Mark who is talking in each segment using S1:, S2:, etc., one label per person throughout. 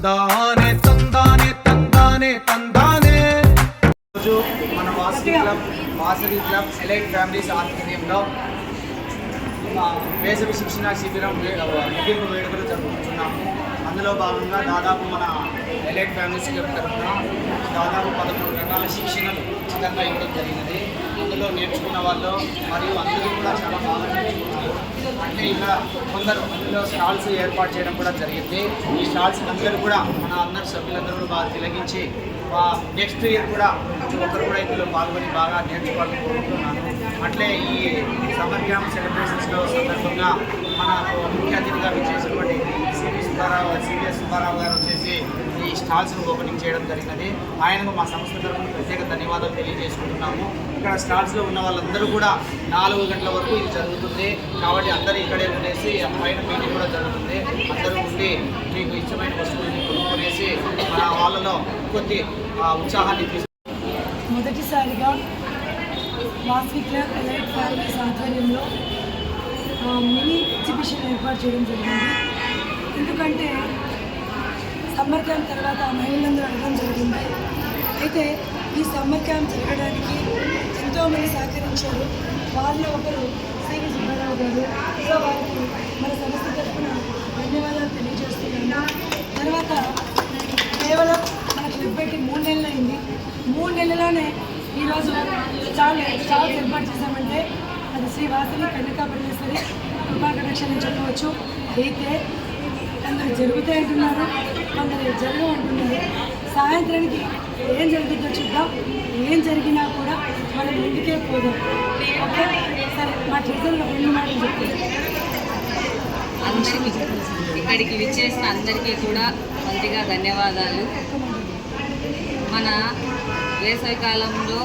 S1: తందానే తందానే తందానే తందానే. రోజు మన Vasavi club elite families ఆధ్వర్యంలో వేసవి శిక్షణ శిబిరం ముగింపు వేడుకలు జరుపుకుంటున్నాము. అందులో భాగంగా దాదాపు మన ఎలైట్ ఫ్యామిలీస్ క్లబ్ తరఫున దాదాపు 11 రకాల శిక్షణలు ఉచితంగా ఇవ్వడం జరిగినది. అందులో నేర్చుకున్న వాళ్ళు మరియు అందరూ కూడా చాలా బాగా నేర్చుకున్నారు. అంటే ఇక్కడ కొందరు అందులో స్టాల్స్ ఏర్పాటు చేయడం కూడా జరిగింది. ఈ స్టాల్స్ అందరూ కూడా మన అందరు సభ్యులందరూ బాగా తిలగించి నెక్స్ట్ ఇయర్ కూడా ప్రతి ఒక్కరు కూడా ఇందులో పాల్గొని బాగా నేర్చుకోవాలని కోరుకుంటున్నాను. అట్లే ఈ సమ్మర్ క్యాంప్ సెలబ్రేషన్స్లో సందర్భంగా మనకు ముఖ్య అతిథిగా విచ్చేసినటువంటి సివిఎస్ సుబ్బారావు గారు వచ్చేసి ఈ స్టాల్స్ను ఓపెనింగ్ చేయడం జరిగినది. ఆయనకు మా సంస్థ తరఫున ప్రత్యేక ధన్యవాదాలు తెలియజేసుకుంటున్నాము. ఇక్కడ స్టాల్స్లో ఉన్న వాళ్ళందరూ కూడా 4 గంటల వరకు ఇది జరుగుతుంది కాబట్టి అందరూ ఇక్కడే ఉండేసి పైన మీటింగ్ కూడా జరుగుతుంది. అందరూ ఉండి మీకు ఇష్టమైన వస్తువులని కొనుక్కొనేసి మన వాళ్ళలో కొద్ది ఉత్సాహాన్ని
S2: మొదటిసారిగా వాసవి క్లబ్ ఎలైట్ ఫ్యామిలీస్ ఆధ్వర్యంలో మినీ ఎగ్జిబిషన్ ఏర్పాటు చేయడం జరిగింది. ఎందుకంటే సమ్మర్ క్యాంప్ తర్వాత మహిళలందరూ అడగడం జరిగింది. అయితే ఈ సమ్మర్ క్యాంప్ జరగడానికి ఎంతోమంది సహకరించారు. వారిలో ఒకరు సివి సుబ్బారావు గారు. సో వారికి మన సంస్థ తరఫున ధన్యవాదాలు తెలియజేస్తున్నాను. తర్వాత కేవలం మన క్లబ్ పెట్టి 3 నెలలు అయింది. 3 నెలల్లోనే ఈరోజు స్టాల్స్ ఏర్పాటు చేశామంటే అది శ్రీ వాసవి కన్యకా పరమేశ్వరి కృపాకటాక్షాన్ని చెప్పవచ్చు. అయితే కొందరు జరుగుతాయి అంటున్నారు, కొందరు జరగవు అంటున్నారు. సాయంత్రానికి ఏం జరుగుతుందో చూద్దాం. ఏం జరిగినా కూడా మనం ఇంటికే పోదాం. ఓకే సరే, మా టీచర్లు 2 మాటలు చెప్తారు.
S3: అందరికీ ఇక్కడికి విచ్చేసిన అందరికీ కూడా మంచిగా ధన్యవాదాలు. మన వేసవి కాలంలో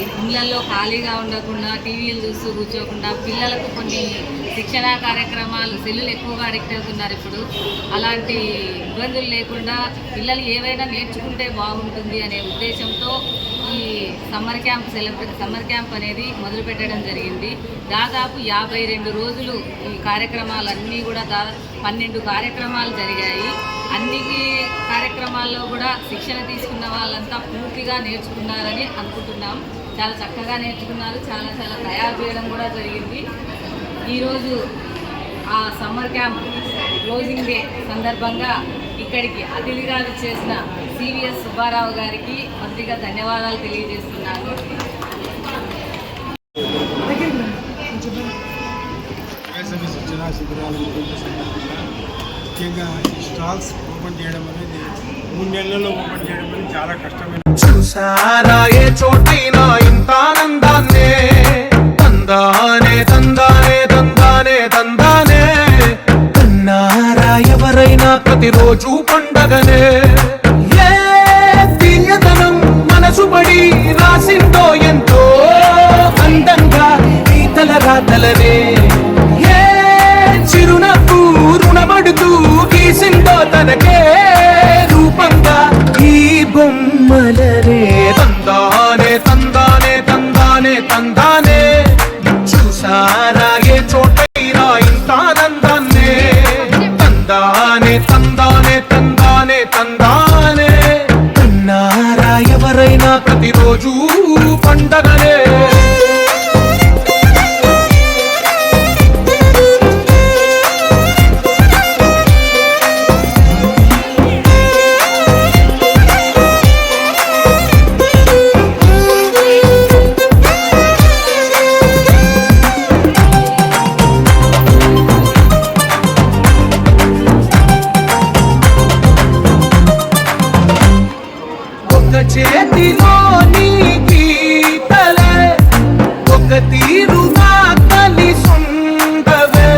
S3: ఇళ్లలో ఖాళీగా ఉండకుండా టీవీలు చూస్తూ కూర్చోకుండా పిల్లలకు కొన్ని శిక్షణా కార్యక్రమాలు సెల్లులు ఎక్కువగా అడిక్ట్ అవుతున్నారు. ఇప్పుడు అలాంటి ఇబ్బందులు లేకుండా పిల్లలు ఏవైనా నేర్చుకుంటే బాగుంటుంది అనే ఉద్దేశంతో ఈ సమ్మర్ క్యాంప్ అనేది మొదలుపెట్టడం జరిగింది. దాదాపు 52 రోజులు ఈ కార్యక్రమాలన్నీ కూడా 12 కార్యక్రమాలు జరిగాయి. అన్ని కార్యక్రమాల్లో కూడా శిక్షణ తీసుకున్న వాళ్ళంతా పూర్తిగా నేర్చుకున్నారని అనుకుంటున్నాం. చాలా చక్కగా నేర్చుకున్నారు. చాలా తయారు చేయడం కూడా జరిగింది. ఈరోజు ఆ సమ్మర్ క్యాంప్ క్లోజింగ్ డే సందర్భంగా ఇక్కడికి అతిథిగా చేసిన సివిఎస్ సుబ్బారావు గారికి మంచిగా ధన్యవాదాలు తెలియజేస్తున్నాను.
S4: వేసవి శిక్షణ శిబిరాలు ముఖ్యంగా స్టాల్స్ ఓపెన్ చేయడం అనేది 3 నెలల్లో ఓపెన్ చేయడం అనేది చాలా కష్టమైన.
S1: చూసారా ఏ చోటైనా ఇంత ఆనందాన్నే తందానే తందానే తందానే తందానే. కన్నారా ఎవరైనా ప్రతిరోజు పండగనే. ఏ తీయదనం మనసు పడి రాసిందో ఎంతో అందంగా ఈ తలరాతలనే. ఏ చిరునవ్వు రుణపడుతూ గీసిందో తనకే రూపంగా ఈ బొమ్మలనే. తందానే తందానే తందానే తందానే. చూసారా ఏ చోటైనా ఇంత ఆనందాన్నే తందానే తందానే తందానే తందానే. కన్నారా ఎవరైనా ప్రతిరోజు పండగనే. చేతిలోని గీతలే ఒక తీరుగా కలిసుండవే.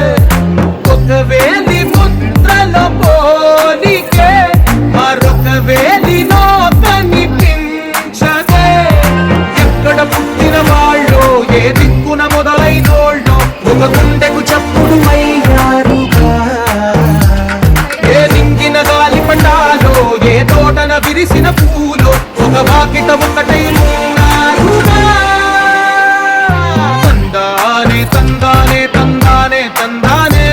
S1: ఒక వేలి ముద్రల పోలికే మరొక వేలిలో కనిపించదే. ఎక్కడ పుట్టిన వాళ్ళో ఏ దిక్కున మొదలైనోళ్ళో ఒక గుండెకు చప్పుడు అయ్యారుగా. ఏ నింగిన గాలి పటాలో ఏ తోటన విరిసిన పూలో ఒక వాకిట ఒకటై ఉన్నారుగా. తందానే తందానే తందానే తందానే.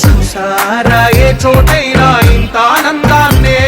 S1: చూసారా ఏ చోటైనా ఇంత ఆనందాన్నే.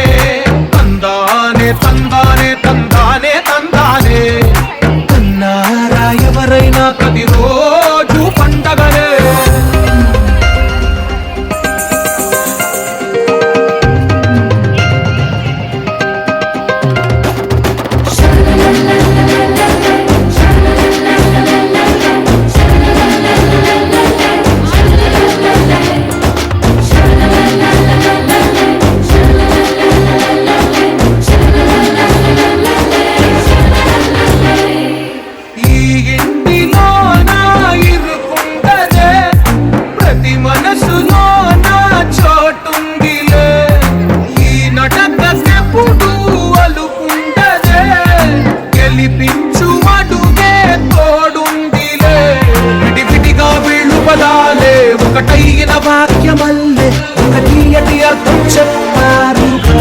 S5: అర్థం చెప్పారుగా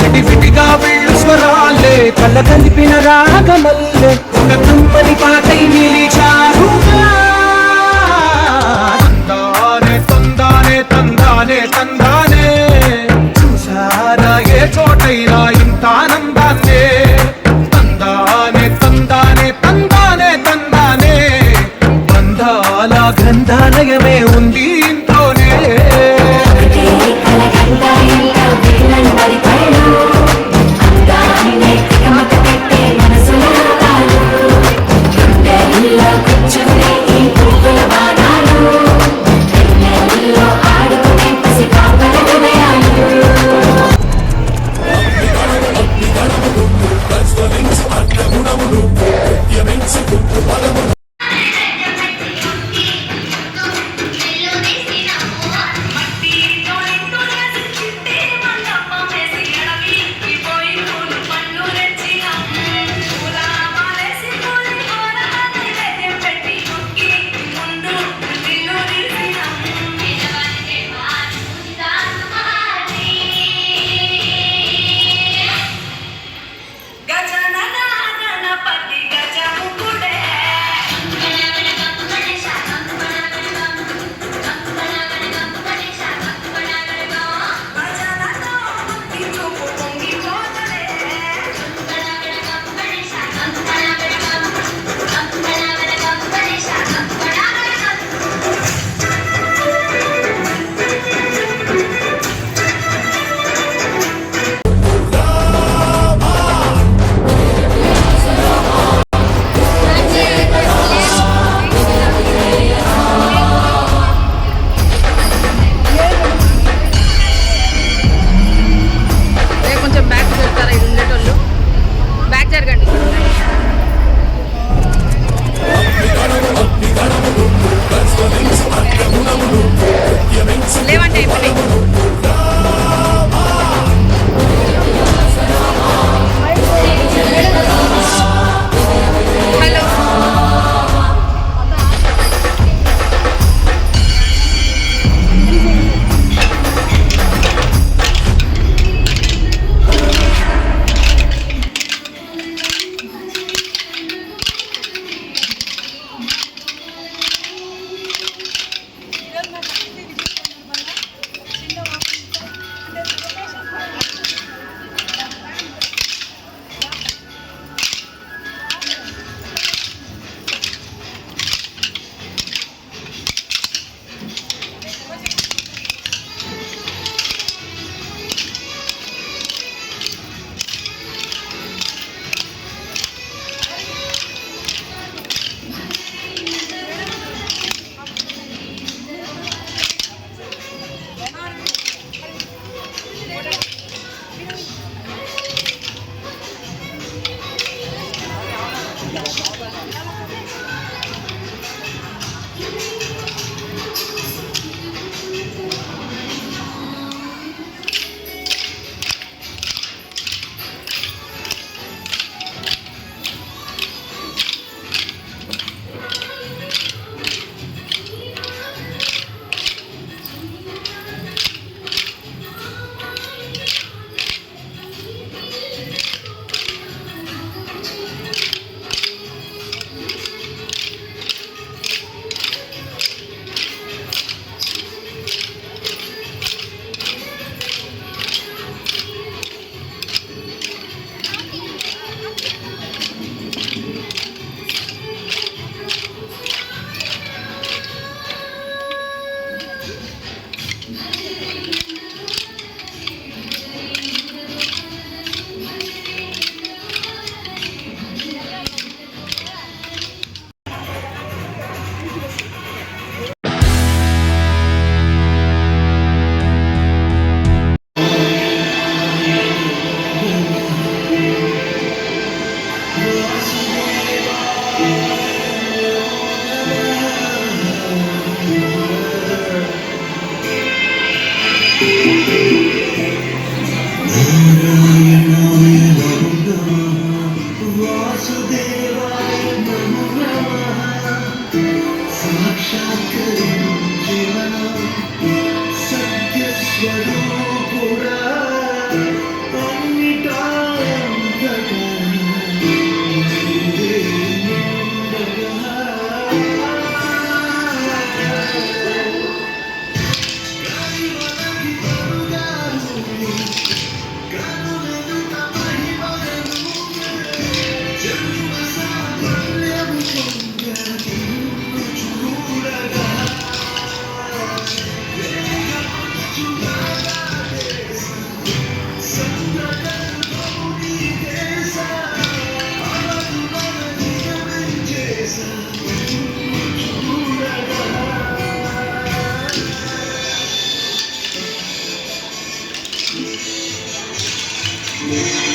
S5: విడివిడిగా వీళ్ళు స్వరాలే కళ్ళ కలిపిన రాగమల్లే ఒక కమ్మని పాటై నిలిచారుగా తందానే తందానే తందానే చూసారా ఏ చోటైనా ఇంత ఆనందాన్నే తందానే తందానే తందానే తందానే బంధాల గ్రంథాలయమే ఉంది ఇంట్లోనే సంతోషం